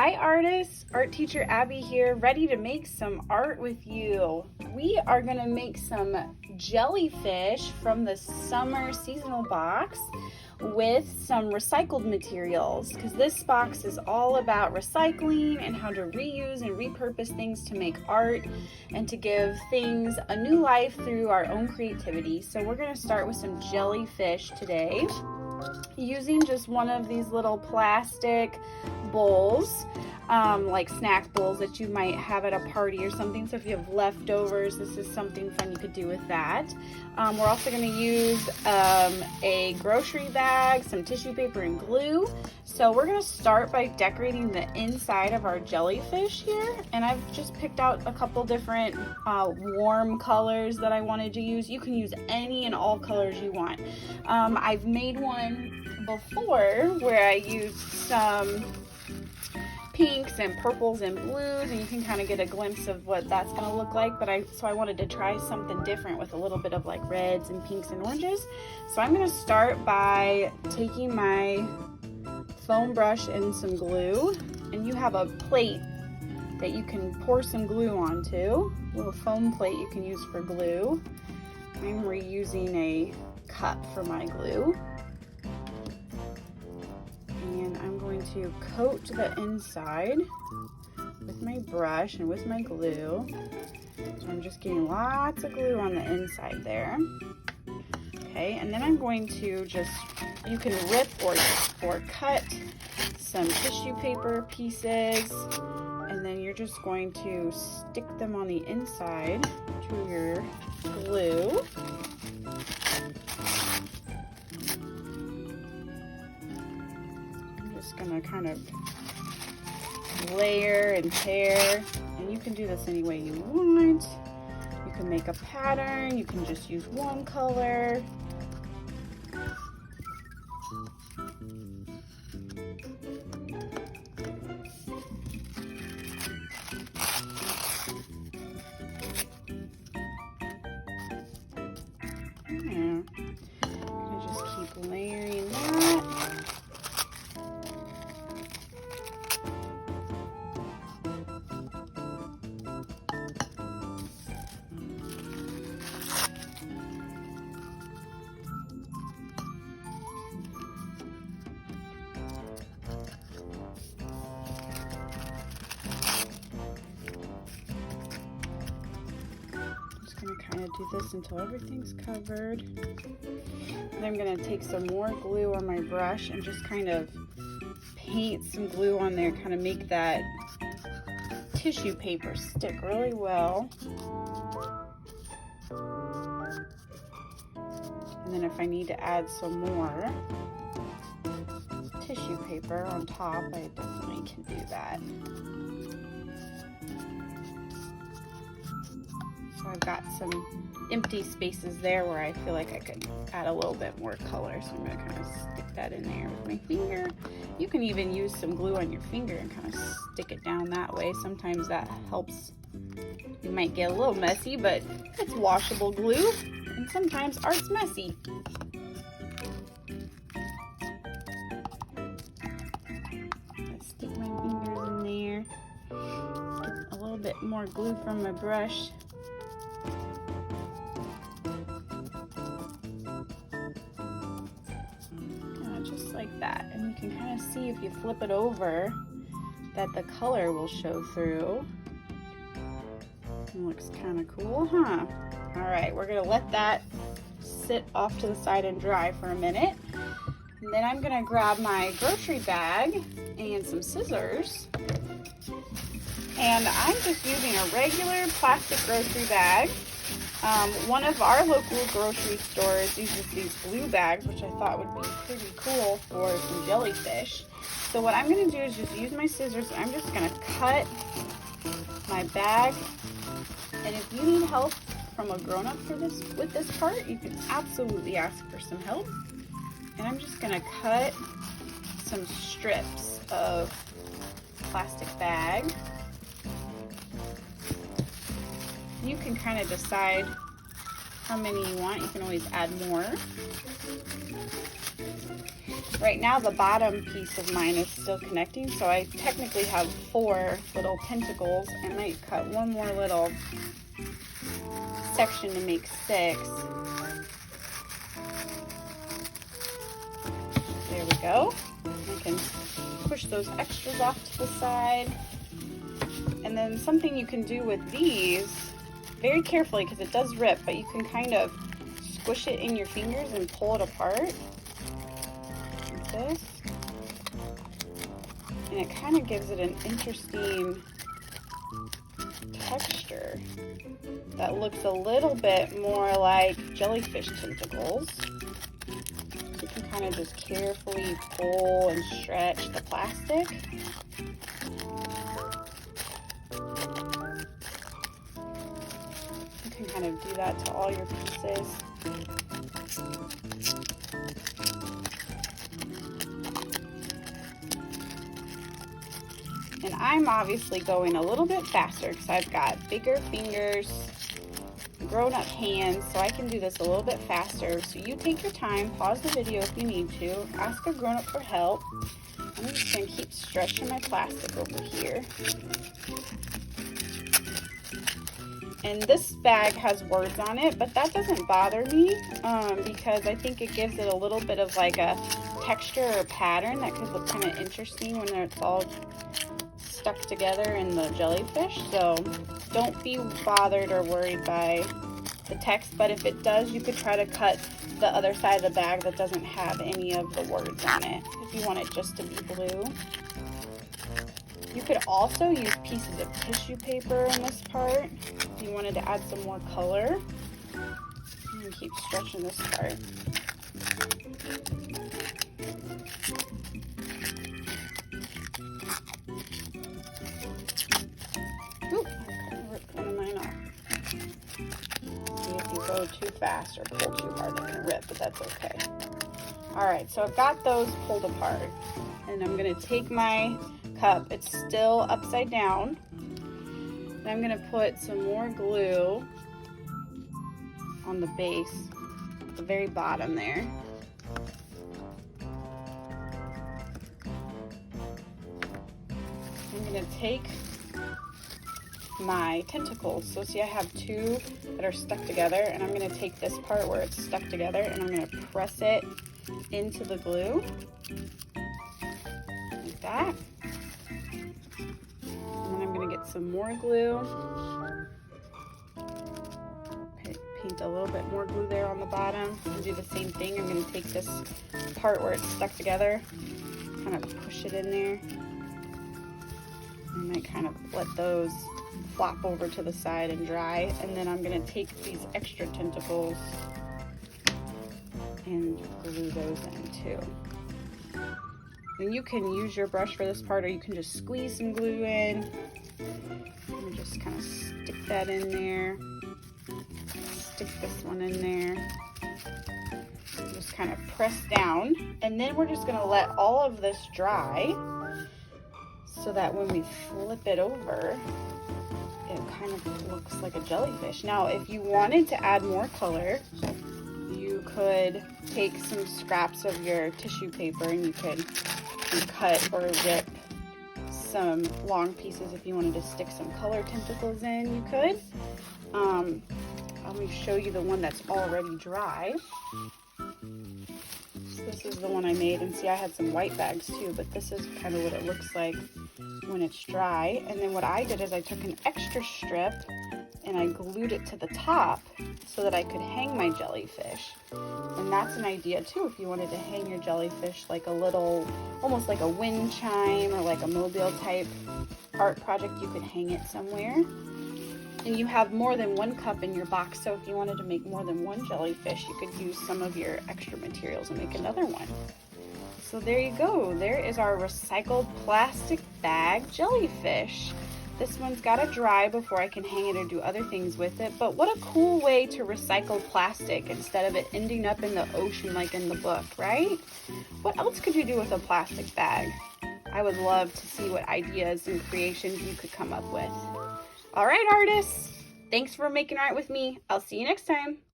Hi artists, art teacher Abby here, ready to make some art with you. We are gonna make some jellyfish from the summer seasonal box with some recycled materials, because this box is all about recycling and how to reuse and repurpose things to make art and to give things a new life through our own creativity. So we're gonna start with some jellyfish today, using just one of these little plastic bowls, like snack bowls that you might have at a party or something. So if you have leftovers, this is something fun you could do with that. We're also going to use a grocery bag, some tissue paper, and glue. So we're going to start by decorating the inside of our jellyfish here, and I've just picked out a couple different warm colors that I wanted to use. You can use any and all colors you want. I've made one before where I used some pinks and purples and blues, and you can kind of get a glimpse of what that's going to look like, but I wanted to try something different with a little bit of like reds and pinks and oranges. So I'm going to start by taking my foam brush and some glue, and you have a plate that you can pour some glue onto, a little foam plate you can use for glue. I'm reusing a cup for my glue. And I'm going to coat the inside with my brush and with my glue. So I'm just getting lots of glue on the inside there. Okay, and then I'm going to you can rip or cut some tissue paper pieces, and then you're just going to stick them on the inside to your glue. Gonna kind of layer and tear, and you can do this any way you want. You can make a pattern, you can just use one color. Yeah. You just keep layering that. Kind of do this until everything's covered. Then I'm going to take some more glue on my brush and just kind of paint some glue on there, kind of make that tissue paper stick really well. And then if I need to add some more tissue paper on top, I definitely can do that. So I've got some empty spaces there where I feel like I could add a little bit more color. So I'm going to kind of stick that in there with my finger. You can even use some glue on your finger and kind of stick it down that way. Sometimes that helps. You might get a little messy, but it's washable glue, and sometimes art's messy. I stick my fingers in there. Get a little bit more glue from my brush. Just like that, and you can kind of see if you flip it over that the color will show through. It looks kind of cool, huh? All right, we're gonna let that sit off to the side and dry for a minute, and then I'm gonna grab my grocery bag and some scissors, and I'm just using a regular plastic grocery bag. One of our local grocery stores uses these blue bags, which I thought would be pretty cool for some jellyfish. So what I'm going to do is just use my scissors, and I'm just going to cut my bag. And if you need help from a grown-up with this part, you can absolutely ask for some help. And I'm just going to cut some strips of plastic bag. You can kind of decide how many you want. You can always add more. Right now the bottom piece of mine is still connecting, so I technically have 4 little tentacles. I might cut one more little section to make 6. There we go. I can push those extras off to the side. And then something you can do with these, very carefully because it does rip, but you can kind of squish it in your fingers and pull it apart. Like this. And it kind of gives it an interesting texture that looks a little bit more like jellyfish tentacles. You can kind of just carefully pull and stretch the plastic. You can kind of do that to all your pieces. And I'm obviously going a little bit faster because I've got bigger fingers, grown-up hands, so I can do this a little bit faster. So you take your time, pause the video if you need to, ask a grown-up for help. I'm just going to keep stretching my plastic over here. And this bag has words on it, but that doesn't bother me because I think it gives it a little bit of like a texture or pattern that could look kind of interesting when it's all stuck together in the jellyfish. So don't be bothered or worried by the text, but if it does, you could try to cut the other side of the bag that doesn't have any of the words on it if you want it just to be blue. You could also use pieces of tissue paper in this part if you wanted to add some more color. And keep stretching this part. Ooh, I kind of ripped one of mine off. See, if you go too fast or pull too hard, it can rip, but that's okay. Alright, so I've got those pulled apart. And I'm going to take my cup, it's still upside down, and I'm going to put some more glue on the base, at the very bottom there. I'm going to take my tentacles, so see I have 2 that are stuck together, and I'm going to take this part where it's stuck together and I'm going to press it into the glue, like that. Get some more glue, paint a little bit more glue there on the bottom, and do the same thing. I'm going to take this part where it's stuck together, kind of push it in there, and I kind of let those flop over to the side and dry, and then I'm going to take these extra tentacles and glue those in too. And you can use your brush for this part, or you can just squeeze some glue in. And just kind of stick that in there. Stick this one in there. Just kind of press down. And then we're just going to let all of this dry so that when we flip it over, it kind of looks like a jellyfish. Now, if you wanted to add more color, you could take some scraps of your tissue paper and you could cut or rip some long pieces. If you wanted to stick some color tentacles in, you could. Let me show you the one that's already dry. So this is the one I made, and see I had some white bags too, but this is kind of what it looks like when it's dry. And then what I did is I took an extra strip and I glued it to the top so that I could hang my jellyfish. And that's an idea too, if you wanted to hang your jellyfish like a little, almost like a wind chime or like a mobile type art project, you could hang it somewhere. And you have more than one cup in your box, so if you wanted to make more than one jellyfish, you could use some of your extra materials and make another one. So there you go, there is our recycled plastic bag jellyfish. This one's got to dry before I can hang it or do other things with it, but what a cool way to recycle plastic instead of it ending up in the ocean like in the book, right? What else could you do with a plastic bag? I would love to see what ideas and creations you could come up with. All right, artists, thanks for making art with me. I'll see you next time.